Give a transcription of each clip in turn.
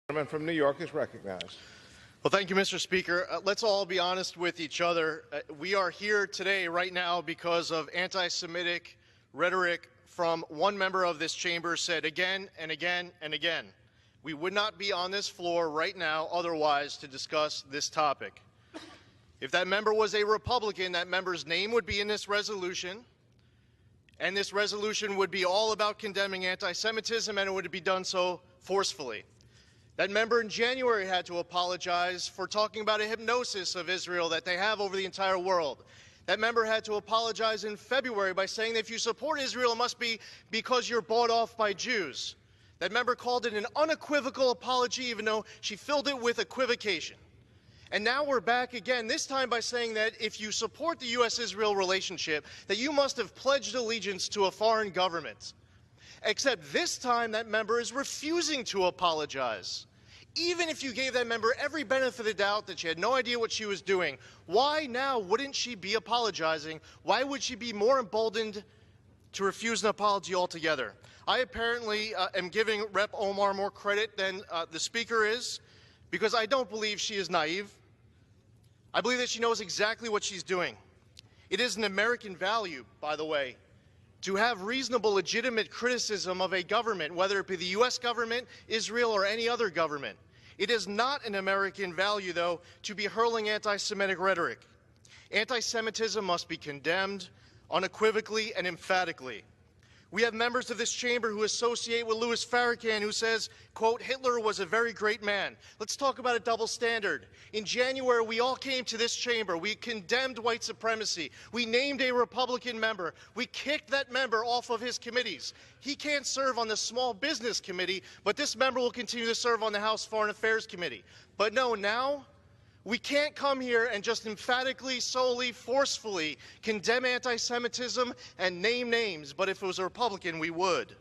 The gentleman from New York is recognized. Well, thank you, Mr. Speaker. Let's all be honest with each other. We are here today, right now, because of anti-Semitic rhetoric from one member of this chamber said again and again and again. We would not be on this floor right now otherwise to discuss this topic. If that member was a Republican, that member's name would be in this resolution, and this resolution would be all about condemning anti-Semitism, and it would be done so forcefully. That member in January had to apologize for talking about a hypnosis of Israel that they have over the entire world. That member had to apologize in February by saying that if you support Israel, it must be because you're bought off by Jews. That member called it an unequivocal apology, even though she filled it with equivocation. And now we're back again, this time by saying that if you support the U.S.-Israel relationship, that you must have pledged allegiance to a foreign government. Except this time that member is refusing to apologize. Even if you gave that member every benefit of the doubt that she had no idea what she was doing, why now wouldn't she be apologizing? Why would she be more emboldened to refuse an apology altogether? I apparently am giving Rep. Omar more credit than the Speaker is, because I don't believe she is naive. I believe that she knows exactly what she's doing. It is an American value, by the way, to have reasonable, legitimate criticism of a government, whether it be the U.S. government, Israel, or any other government. It is not an American value, though, to be hurling anti-Semitic rhetoric. Anti-Semitism must be condemned unequivocally and emphatically. We have members of this chamber who associate with Louis Farrakhan, who says, quote, Hitler was a very great man. Let's talk about a double standard. In January, we all came to this chamber. We condemned white supremacy. We named a Republican member. We kicked that member off of his committees. He can't serve on the Small Business Committee, but this member will continue to serve on the House Foreign Affairs Committee. But no, now we can't come here and just emphatically, solely, forcefully condemn anti-Semitism and name names, but if it was a Republican, we would.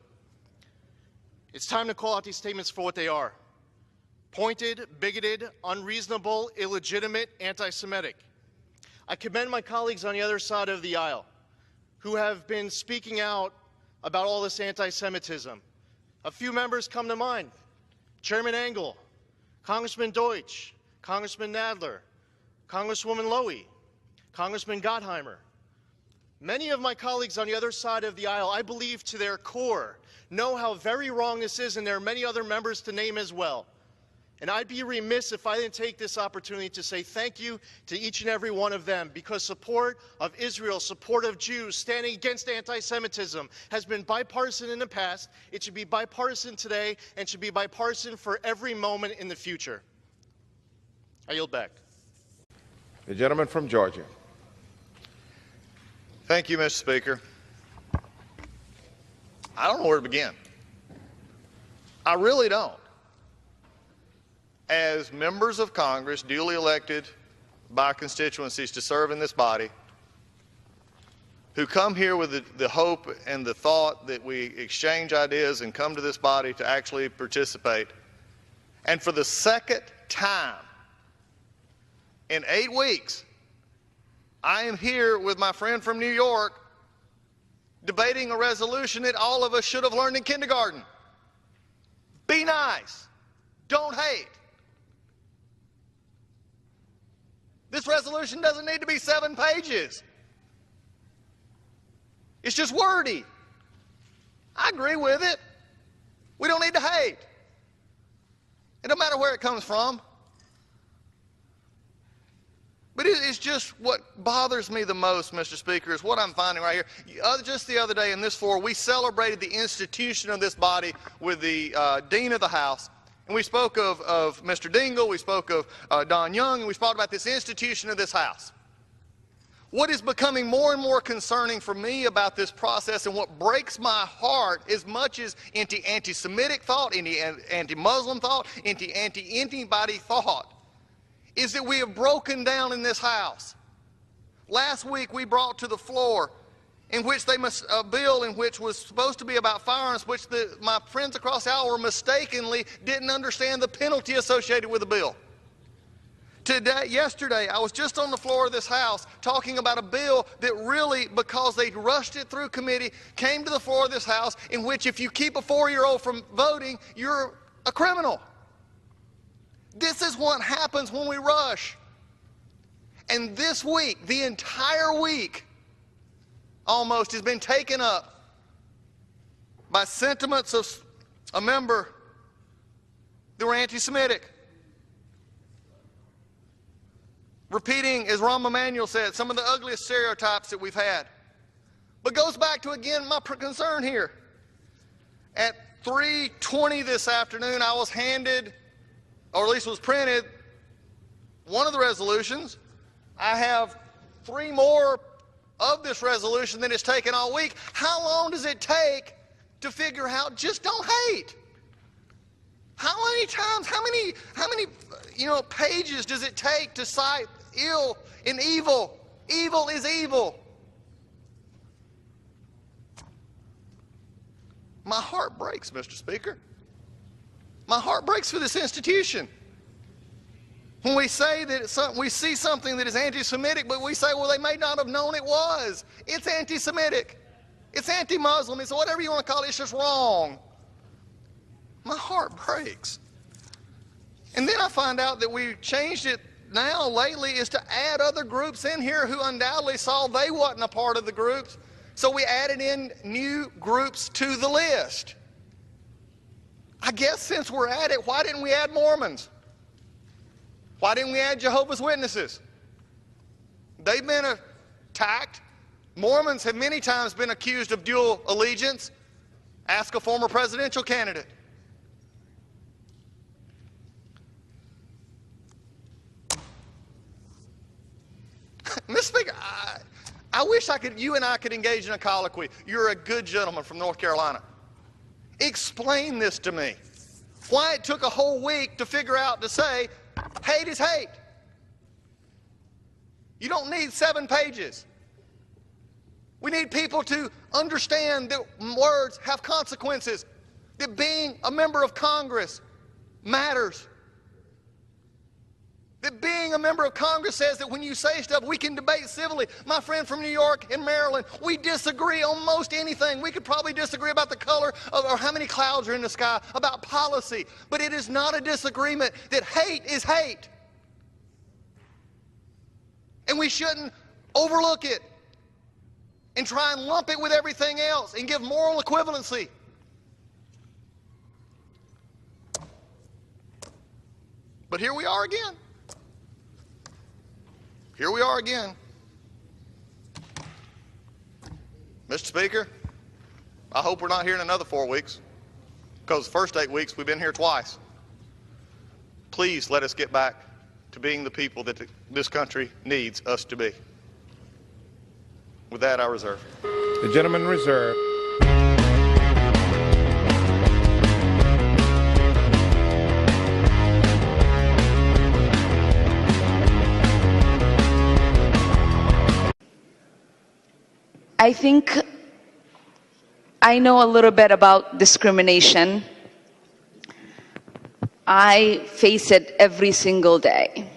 It's time to call out these statements for what they are. Pointed, bigoted, unreasonable, illegitimate, anti-Semitic. I commend my colleagues on the other side of the aisle who have been speaking out about all this anti-Semitism. A few members come to mind. Chairman Engel, Congressman Deutsch, Congressman Nadler, Congresswoman Lowy, Congressman Gottheimer. Many of my colleagues on the other side of the aisle, I believe to their core, know how very wrong this is, and there are many other members to name as well. And I'd be remiss if I didn't take this opportunity to say thank you to each and every one of them, because support of Israel, support of Jews, standing against anti-Semitism has been bipartisan in the past. It should be bipartisan today, and should be bipartisan for every moment in the future. I yield back. The gentleman from Georgia. Thank you, Mr. Speaker. I don't know where to begin. I really don't. As members of Congress, duly elected by constituencies to serve in this body, who come here with the hope and the thought that we exchange ideas and come to this body to actually participate, and for the second time in 8 weeks, I am here with my friend from New York debating a resolution that all of us should have learned in kindergarten. Be nice. Don't hate. This resolution doesn't need to be 7 pages. It's just wordy. I agree with it. We don't need to hate. It don't matter where it comes from. But it's just what bothers me the most, Mr. Speaker, is what I'm finding right here. Just the other day in this floor, we celebrated the institution of this body with the Dean of the House. And we spoke of Mr. Dingell, we spoke of Don Young, and we spoke about this institution of this House. What is becoming more and more concerning for me about this process, and what breaks my heart as much as anti-Semitic thought, anti-Muslim thought, anti-anybody thought, is that we have broken down in this House. Last week we brought to the floor in which a bill in which was supposed to be about firearms, which my friends across the aisle were mistakenly didn't understand the penalty associated with the bill. Yesterday, I was just on the floor of this House talking about a bill that really, because they rushed it through committee, came to the floor of this House in which if you keep a 4-year-old from voting, you're a criminal. This is what happens when we rush. And this week, the entire week, almost has been taken up by sentiments of a member that were anti-Semitic. Repeating, as Rahm Emanuel said, some of the ugliest stereotypes that we've had. But goes back to, again, my concern here. At 3:20 this afternoon, I was handed, or at least was printed, one of the resolutions. I have 3 more of this resolution that it's taken all week. How long does it take to figure out just don't hate? How many times, how many pages does it take to cite ill and evil? Evil is evil. My heart breaks, Mr. Speaker. My heart breaks for this institution. When we say that we see something that is anti-Semitic, but we say, well, they may not have known it was. It's anti-Semitic. It's anti-Muslim. It's whatever you want to call it. It's just wrong. My heart breaks. And then I find out that we changed it now lately is to add other groups in here who undoubtedly saw they wasn't a part of the groups. So we added in new groups to the list. I guess since we're at it, why didn't we add Mormons? Why didn't we add Jehovah's Witnesses? They've been attacked. Mormons have many times been accused of dual allegiance. Ask a former presidential candidate. Mr. Speaker, I wish you and I could engage in a colloquy. You're a good gentleman from North Carolina. Explain this to me. Why it took a whole week to figure out to say, hate is hate. You don't need 7 pages. We need people to understand that words have consequences, that being a member of Congress matters. That being a member of Congress says that when you say stuff, we can debate civilly. My friend from New York and Maryland, we disagree on most anything. We could probably disagree about the color or how many clouds are in the sky, about policy. But it is not a disagreement that hate is hate. And we shouldn't overlook it and try and lump it with everything else and give moral equivalency. But here we are again. Here we are again. Mr. Speaker, I hope we're not here in another 4 weeks, because the first 8 weeks we've been here twice. Please let us get back to being the people that this country needs us to be. With that, I reserve. The gentleman reserved. I think I know a little bit about discrimination. I face it every single day.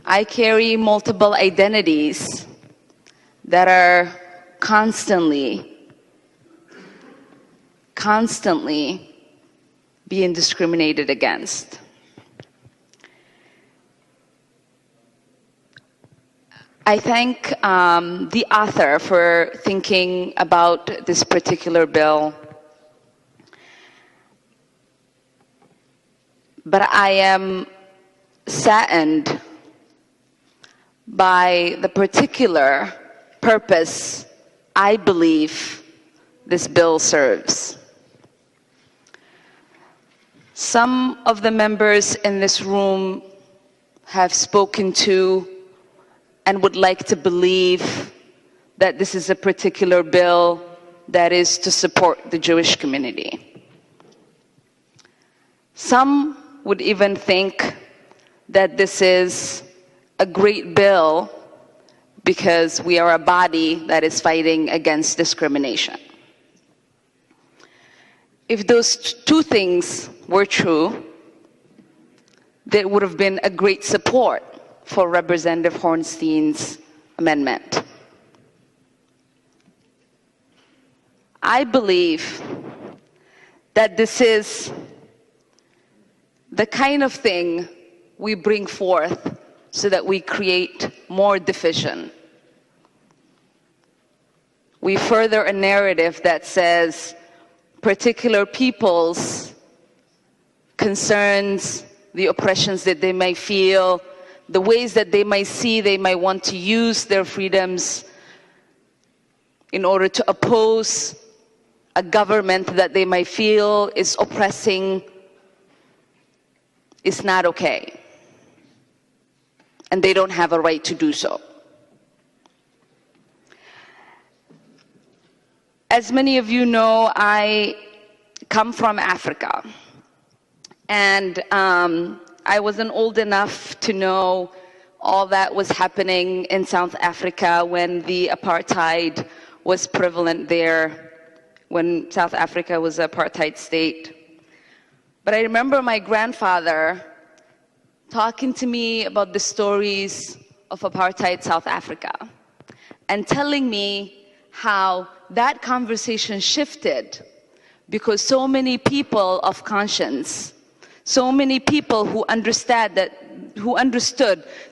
I carry multiple identities that are constantly being discriminated against. I thank the author for thinking about this particular bill. But I am saddened by the particular purpose I believe this bill serves. Some of the members in this room have spoken to and would like to believe that this is a particular bill that is to support the Jewish community. Some would even think that this is a great bill because we are a body that is fighting against discrimination. If those 2 things were true, there would have been a great support for Representative Hornstein's amendment. I believe that this is the kind of thing we bring forth so that we create more division. We further a narrative that says particular people's concerns, the oppressions that they may feel, the ways that they might see they might want to use their freedoms in order to oppose a government that they might feel is oppressing, is not okay. And they don't have a right to do so. As many of you know, I come from Africa. And I wasn't old enough to know all that was happening in South Africa when the apartheid was prevalent there, when South Africa was an apartheid state. But I remember my grandfather talking to me about the stories of apartheid South Africa and telling me how that conversation shifted because so many people of conscience, so many people who understood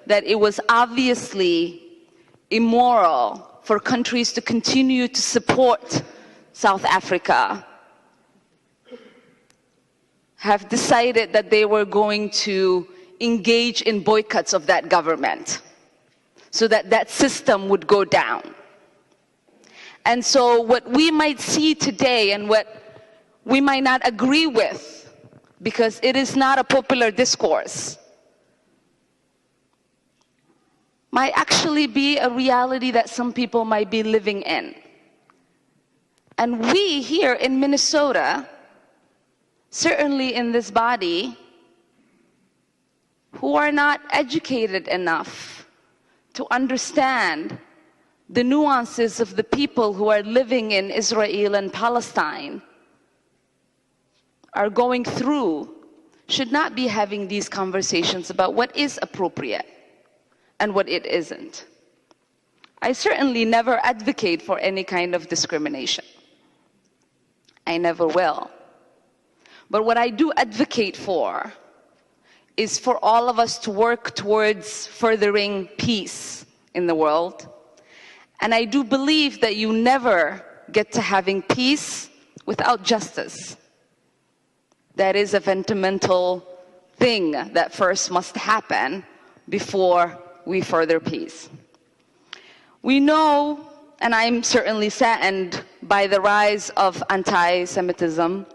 that it was obviously immoral for countries to continue to support South Africa, have decided that they were going to engage in boycotts of that government so that that system would go down. And so what we might see today and what we might not agree with, because it is not a popular discourse, might actually be a reality that some people might be living in. And we here in Minnesota, certainly in this body, who are not educated enough to understand the nuances of the people who are living in Israel and Palestine, are going through, should not be having these conversations about what is appropriate and what it isn't. I certainly never advocate for any kind of discrimination. I never will. But what I do advocate for is for all of us to work towards furthering peace in the world. And I do believe that you never get to having peace without justice. That is a fundamental thing that first must happen before we further peace. We know, and I'm certainly saddened by the rise of anti-Semitism,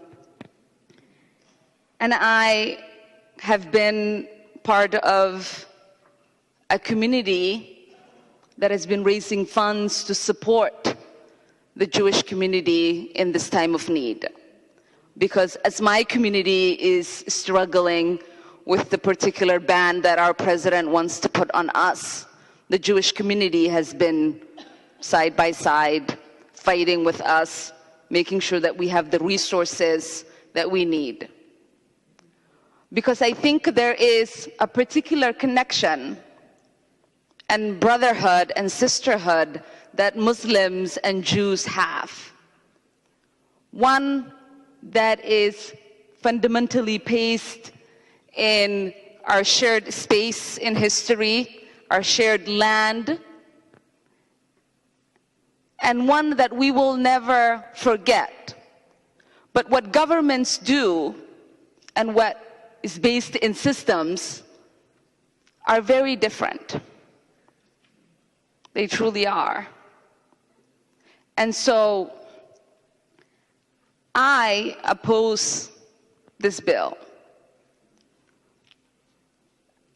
and I have been part of a community that has been raising funds to support the Jewish community in this time of need. Because as my community is struggling with the particular ban that our president wants to put on us, the Jewish community has been side by side, fighting with us, making sure that we have the resources that we need. Because I think there is a particular connection and brotherhood and sisterhood that Muslims and Jews have. One that is fundamentally based in our shared space in history, our shared land, and one that we will never forget. But what governments do and what is based in systems are very different. They truly are. And so I oppose this bill.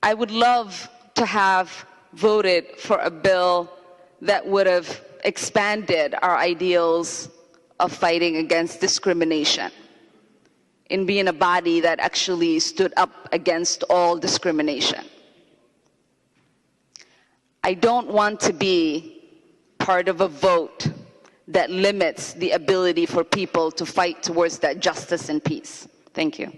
I would love to have voted for a bill that would have expanded our ideals of fighting against discrimination, in being a body that actually stood up against all discrimination. I don't want to be part of a vote that limits the ability for people to fight towards that justice and peace. Thank you.